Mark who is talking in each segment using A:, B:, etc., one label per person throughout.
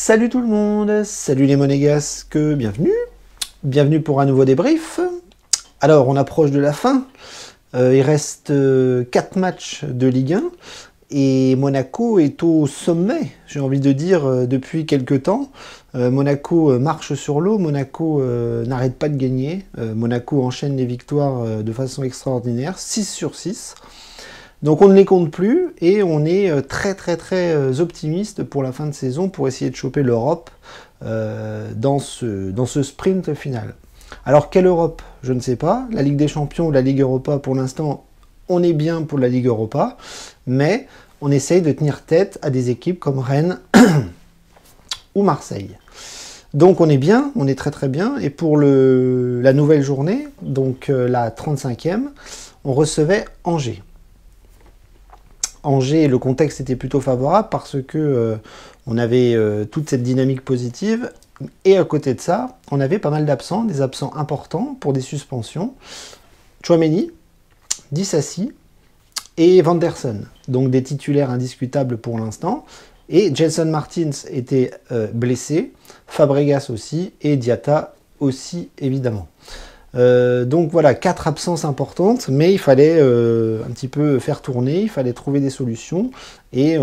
A: Salut tout le monde, salut les monégasques, bienvenue pour un nouveau débrief. Alors on approche de la fin, il reste 4 matchs de Ligue 1 et Monaco est au sommet, j'ai envie de dire, depuis quelques temps. Monaco marche sur l'eau, Monaco n'arrête pas de gagner, Monaco enchaîne les victoires de façon extraordinaire, 6 sur 6. Donc on ne les compte plus et on est très optimiste pour la fin de saison pour essayer de choper l'Europe dans ce sprint final. Alors quelle Europe? Je ne sais pas. La Ligue des Champions ou la Ligue Europa, pour l'instant, on est bien pour la Ligue Europa, mais on essaye de tenir tête à des équipes comme Rennes ou Marseille. Donc on est bien, on est très bien, et pour la nouvelle journée, donc la 35e, on recevait Angers. Angers, le contexte était plutôt favorable parce que on avait toute cette dynamique positive. Et à côté de ça, on avait pas mal d'absents, des absents importants pour des suspensions. Tchouaméni, Disasi et Vanderson. Donc des titulaires indiscutables pour l'instant. Et Gelson Martins était blessé, Fabregas aussi, et Diatta aussi évidemment. Donc voilà, 4 absences importantes, mais il fallait un petit peu faire tourner, il fallait trouver des solutions, et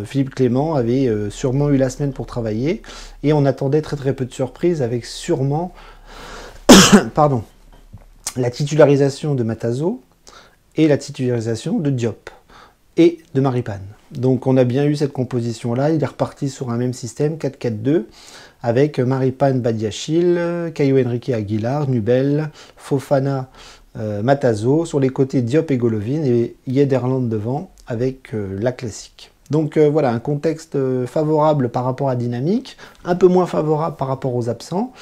A: Philippe Clément avait sûrement eu la semaine pour travailler, et on attendait très peu de surprises, avec sûrement pardon, la titularisation de Matazo, et la titularisation de Diop, et de Maripane. Donc on a bien eu cette composition-là, il est reparti sur un même système, 4-4-2, avec Maripane Badiachil, Caio Henrique Aguilar, Nubel, Fofana, Matazo, sur les côtés Diop et Golovin, et Yederland devant, avec la classique. Donc voilà, un contexte favorable par rapport à Dynamique, un peu moins favorable par rapport aux absents,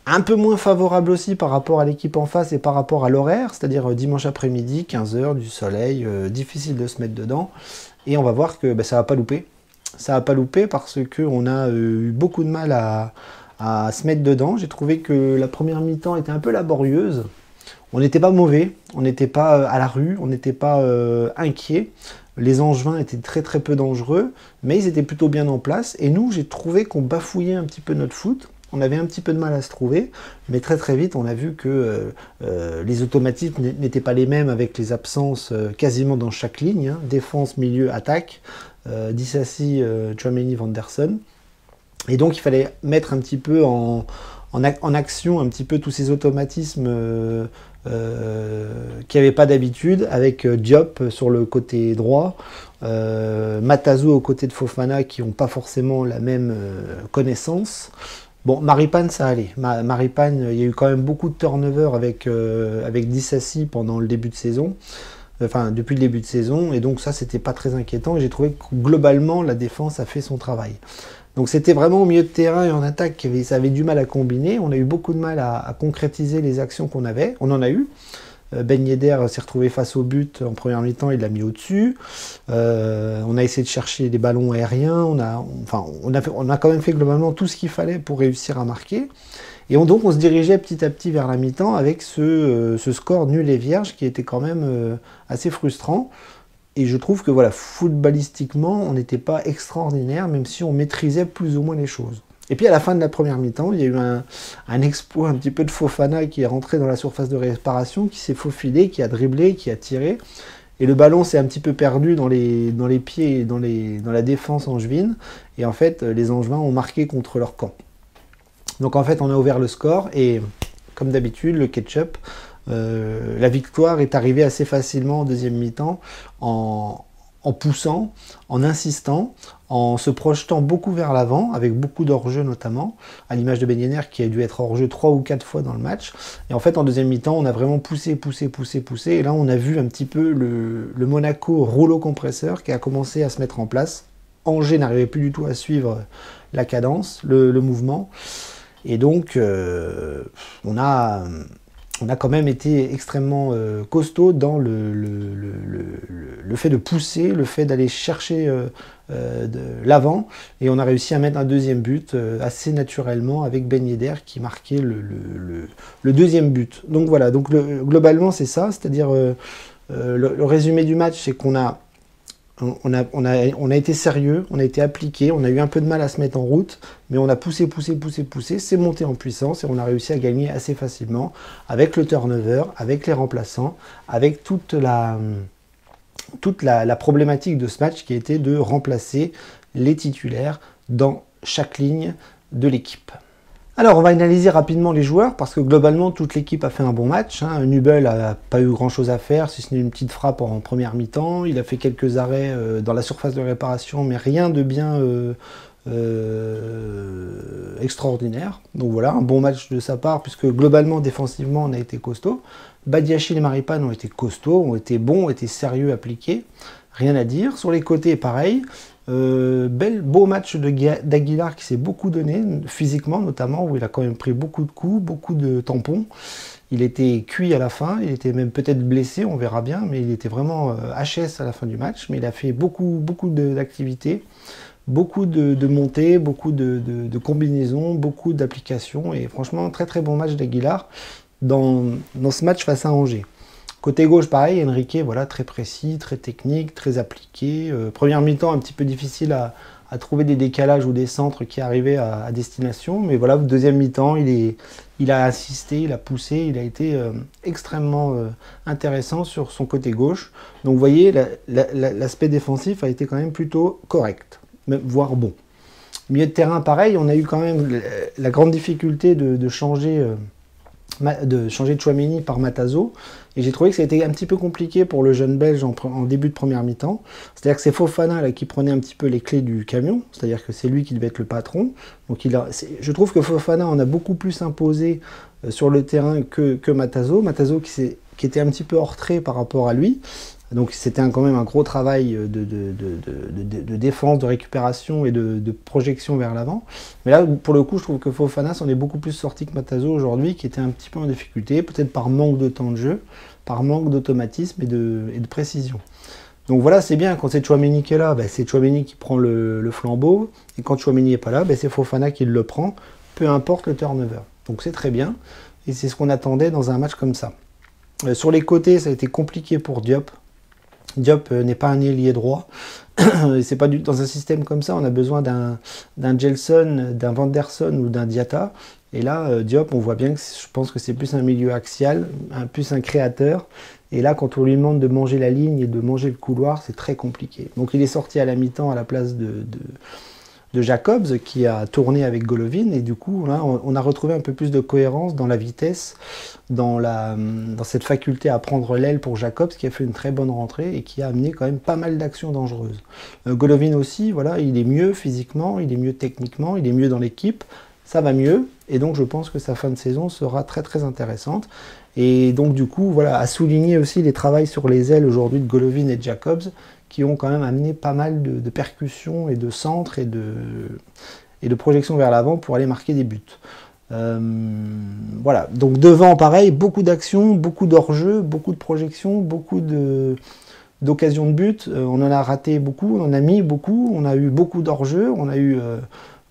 A: un peu moins favorable aussi par rapport à l'équipe en face et par rapport à l'horaire, c'est-à-dire dimanche après-midi, 15 h, du soleil, difficile de se mettre dedans, et on va voir que ça va pas louper. Ça n'a pas loupé parce qu'on a eu beaucoup de mal à se mettre dedans. J'ai trouvé que la première mi-temps était un peu laborieuse. On n'était pas mauvais, on n'était pas à la rue, on n'était pas inquiet. Les Angevins étaient très peu dangereux, mais ils étaient plutôt bien en place. Et nous, j'ai trouvé qu'on bafouillait un petit peu notre foot. On avait un petit peu de mal à se trouver, mais très vite, on a vu que les automatismes n'étaient pas les mêmes avec les absences quasiment dans chaque ligne, hein. Défense, milieu, attaque. Disasi, Tchouaméni, Vanderson. Et donc il fallait mettre un petit peu en action un petit peu tous ces automatismes qui n'avaient pas d'habitude, avec Diop sur le côté droit, Matazo aux côtés de Fofana qui n'ont pas forcément la même connaissance. Bon, Maripane, ça allait. Maripane, il y a eu quand même beaucoup de turnover avec Disasi pendant le début de saison. Enfin, depuis le début de saison, et donc ça, c'était pas très inquiétant, et j'ai trouvé que globalement, la défense a fait son travail. Donc c'était vraiment au milieu de terrain et en attaque, ça avait du mal à combiner, on a eu beaucoup de mal à concrétiser les actions qu'on avait, on en a eu. Ben Yedder s'est retrouvé face au but en première mi-temps, il l'a mis au-dessus. On a essayé de chercher des ballons aériens, on a quand même fait globalement tout ce qu'il fallait pour réussir à marquer. Et donc on se dirigeait petit à petit vers la mi-temps avec ce score nul et vierge qui était quand même assez frustrant. Et je trouve que voilà, footballistiquement, on n'était pas extraordinaire, même si on maîtrisait plus ou moins les choses. Et puis à la fin de la première mi-temps, il y a eu un exploit un petit peu de Fofana qui est rentré dans la surface de réparation, qui s'est faufilé, qui a dribblé, qui a tiré. Et le ballon s'est un petit peu perdu dans les pieds et dans la défense angevine. Et en fait, les Angevins ont marqué contre leur camp. Donc en fait, on a ouvert le score et, comme d'habitude, le ketchup, la victoire est arrivée assez facilement en deuxième mi-temps en poussant, en insistant, en se projetant beaucoup vers l'avant, avec beaucoup d'hors-jeu notamment, à l'image de Ben Yedder qui a dû être hors-jeu 3 ou 4 fois dans le match. Et en fait, en deuxième mi-temps, on a vraiment poussé. Et là, on a vu un petit peu le Monaco rouleau compresseur qui a commencé à se mettre en place. Angers n'arrivait plus du tout à suivre la cadence, le mouvement. Et donc, on a quand même été extrêmement costaud dans le fait de pousser, le fait d'aller chercher de l'avant. Et on a réussi à mettre un deuxième but assez naturellement avec Ben Yedder qui marquait le deuxième but. Donc voilà, donc globalement c'est ça, c'est-à-dire le résumé du match, c'est qu'on a On a été sérieux, on a été appliqué, on a eu un peu de mal à se mettre en route, mais on a poussé, c'est monté en puissance et on a réussi à gagner assez facilement avec le turnover, avec les remplaçants, avec toute la problématique de ce match qui était de remplacer les titulaires dans chaque ligne de l'équipe. Alors on va analyser rapidement les joueurs parce que globalement toute l'équipe a fait un bon match. Nubel n'a pas eu grand chose à faire si ce n'est une petite frappe en première mi-temps. Il a fait quelques arrêts dans la surface de réparation mais rien de bien extraordinaire. Donc voilà, un bon match de sa part puisque globalement défensivement on a été costaud. Badiachil et Maripane ont été costauds, ont été bons, ont été sérieux, appliqués. Rien à dire. Sur les côtés pareil. Beau match d'Aguilar qui s'est beaucoup donné, physiquement notamment, où il a quand même pris beaucoup de coups, beaucoup de tampons. Il était cuit à la fin, il était même peut-être blessé, on verra bien, mais il était vraiment HS à la fin du match. Mais il a fait beaucoup d'activités, beaucoup de montées, beaucoup de combinaisons, beaucoup d'applications. Et franchement, très très bon match d'Aguilar dans ce match face à Angers. Côté gauche, pareil, Enrique, voilà, très précis, très technique, très appliqué. Première mi-temps, un petit peu difficile à trouver des décalages ou des centres qui arrivaient à destination. Mais voilà, deuxième mi-temps, il a assisté, il a poussé, il a été extrêmement intéressant sur son côté gauche. Donc vous voyez, l'aspect défensif a été quand même plutôt correct, voire bon. Milieu de terrain, pareil, on a eu quand même la grande difficulté de changer Tchouaméni par Matazo. Et j'ai trouvé que ça a été un petit peu compliqué pour le jeune Belge en début de première mi-temps. C'est-à-dire que c'est Fofana là, qui prenait un petit peu les clés du camion. C'est-à-dire que c'est lui qui devait être le patron. Donc je trouve que Fofana en a beaucoup plus imposé sur le terrain que Matazo. Matazo qui était un petit peu hors trait par rapport à lui. Donc c'était quand même un gros travail de défense, de récupération et de projection vers l'avant. Mais là, pour le coup, je trouve que Fofana s'en est beaucoup plus sorti que Matazo aujourd'hui, qui était un petit peu en difficulté, peut-être par manque de temps de jeu, par manque d'automatisme et de précision. Donc voilà, c'est bien, quand c'est Tchouaméni qui est là, c'est Tchouaméni qui prend le flambeau, et quand Tchouaméni n'est pas là, c'est Fofana qui le prend, peu importe le turnover. Donc c'est très bien, et c'est ce qu'on attendait dans un match comme ça. Sur les côtés, ça a été compliqué pour Diop. Diop n'est pas un ailier droit. C'est pas dans un système comme ça, on a besoin d'un Gelson, d'un Vanderson ou d'un Diatta. Et là, Diop, on voit bien que je pense que c'est plus un milieu axial, plus un créateur. Et là, quand on lui demande de manger la ligne et de manger le couloir, c'est très compliqué. Donc il est sorti à la mi-temps à la place de Jacobs, qui a tourné avec Golovin. Et du coup, là, on a retrouvé un peu plus de cohérence dans la vitesse, dans cette faculté à prendre l'aile pour Jacobs, qui a fait une très bonne rentrée et qui a amené quand même pas mal d'actions dangereuses. Golovin aussi, voilà, il est mieux physiquement, il est mieux techniquement, il est mieux dans l'équipe. Ça va mieux, et donc je pense que sa fin de saison sera très très intéressante. Et donc du coup, voilà, à souligner aussi les travails sur les ailes aujourd'hui de Golovin et de Jacobs, qui ont quand même amené pas mal de percussions et de centres et de projections vers l'avant pour aller marquer des buts. Voilà, donc devant pareil, beaucoup d'actions, beaucoup d'hors-jeu, beaucoup de projections, beaucoup d'occasions de but. On en a raté beaucoup, on en a mis beaucoup, on a eu beaucoup d'hors-jeu, on a eu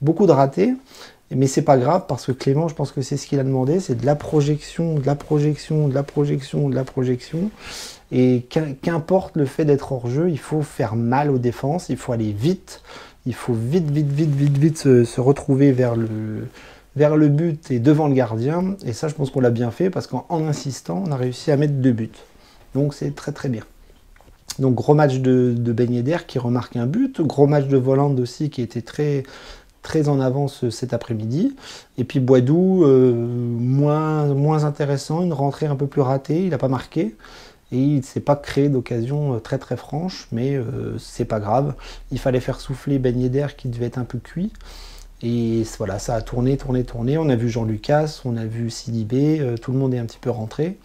A: beaucoup de ratés. Mais c'est pas grave parce que Clément, je pense que c'est ce qu'il a demandé, c'est de la projection, de la projection, de la projection, de la projection. Et qu'importe le fait d'être hors jeu, il faut faire mal aux défenses, il faut aller vite, il faut vite se retrouver vers le but et devant le gardien. Et ça, je pense qu'on l'a bien fait parce qu'en insistant, on a réussi à mettre 2 buts. Donc c'est très très bien. Donc gros match de Ben Yedder qui remarque un but, gros match de Volland aussi qui était très en avance cet après-midi. Et puis Boidou, moins intéressant, une rentrée un peu plus ratée, il n'a pas marqué. Et il ne s'est pas créé d'occasion très très franche, mais c'est pas grave. Il fallait faire souffler Ben Yedder qui devait être un peu cuit. Et voilà, ça a tourné. On a vu Jean Lucas, on a vu Sidibé, tout le monde est un petit peu rentré.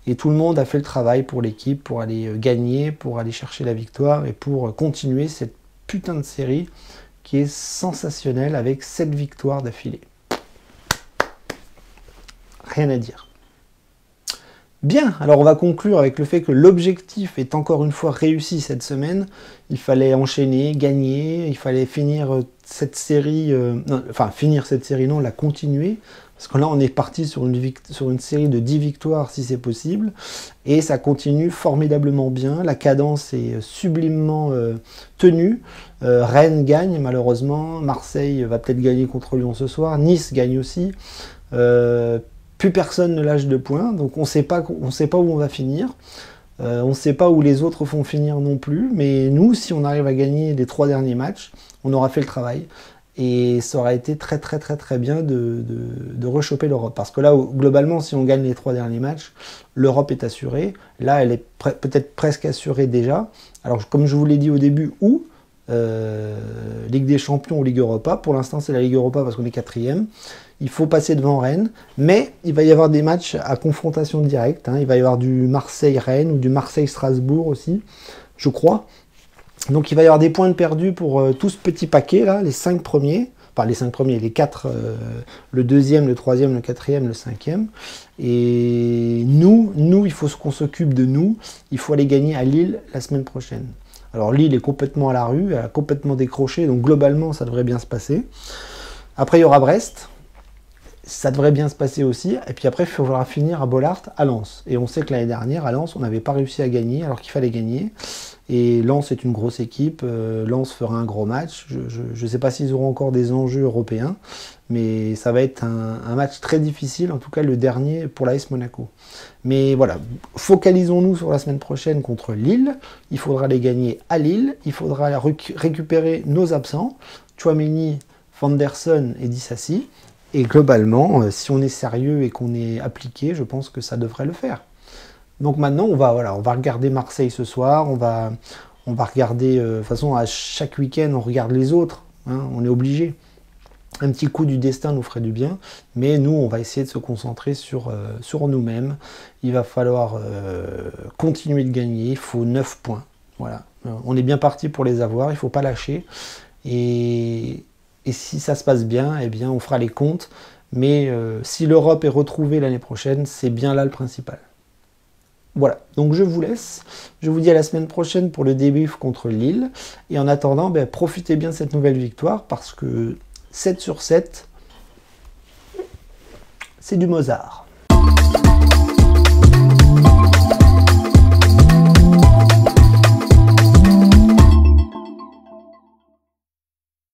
A: Et tout le monde a fait le travail pour l'équipe, pour aller gagner, pour aller chercher la victoire et pour continuer cette putain de série qui est sensationnelle avec 7 victoires d'affilée. Rien à dire. Bien, alors on va conclure avec le fait que l'objectif est encore une fois réussi cette semaine. Il fallait enchaîner, gagner, il fallait finir cette série, la continuer, Parce que là, on est parti sur une série de 10 victoires, si c'est possible. Et ça continue formidablement bien. La cadence est sublimement tenue. Rennes gagne, malheureusement. Marseille va peut-être gagner contre Lyon ce soir. Nice gagne aussi. Plus personne ne lâche de points. Donc on ne sait pas où on va finir. On ne sait pas où les autres font finir non plus. Mais nous, si on arrive à gagner les 3 derniers matchs, on aura fait le travail. Et ça aurait été très très très très bien de rechoper l'Europe. Parce que là, globalement, si on gagne les 3 derniers matchs, l'Europe est assurée. Là, elle est peut-être presque assurée déjà. Alors, comme je vous l'ai dit au début, où Ligue des Champions ou Ligue Europa. Pour l'instant, c'est la Ligue Europa parce qu'on est 4e. Il faut passer devant Rennes. Mais il va y avoir des matchs à confrontation directe. Il va y avoir du Marseille-Rennes ou du Marseille-Strasbourg aussi, je crois. Donc il va y avoir des points de perdus pour tout ce petit paquet là, les 5 premiers, enfin les 5 premiers, les 4, le 2e, le 3e, le 4e, le 5e. Et nous, il faut qu'on s'occupe de nous, il faut aller gagner à Lille la semaine prochaine. Alors Lille est complètement à la rue, elle a complètement décroché, donc globalement ça devrait bien se passer. Après il y aura Brest, ça devrait bien se passer aussi, et puis après il faudra finir à Bollaert, à Lens. Et on sait que l'année dernière à Lens on n'avait pas réussi à gagner alors qu'il fallait gagner. Et Lens est une grosse équipe, Lens fera un gros match. Je ne sais pas s'ils auront encore des enjeux européens, mais ça va être un match très difficile, en tout cas le dernier pour l'AS Monaco. Mais voilà, focalisons-nous sur la semaine prochaine contre Lille. Il faudra les gagner à Lille, il faudra récupérer nos absents, Tchouaméni, Vanderson et Disasi. Et globalement, si on est sérieux et qu'on est appliqué, je pense que ça devrait le faire. Donc maintenant, on va regarder Marseille ce soir, on va regarder, de toute façon, à chaque week-end, on regarde les autres, on est obligé. Un petit coup du destin nous ferait du bien, mais nous, on va essayer de se concentrer sur nous-mêmes. Il va falloir continuer de gagner, il faut 9 points. Voilà. On est bien parti pour les avoir, il ne faut pas lâcher. Et si ça se passe bien, eh bien, on fera les comptes. Mais si l'Europe est retrouvée l'année prochaine, c'est bien là le principal. Voilà, donc je vous laisse. Je vous dis à la semaine prochaine pour le débrief contre Lille. Et en attendant, profitez bien de cette nouvelle victoire parce que 7 sur 7, c'est du Mozart.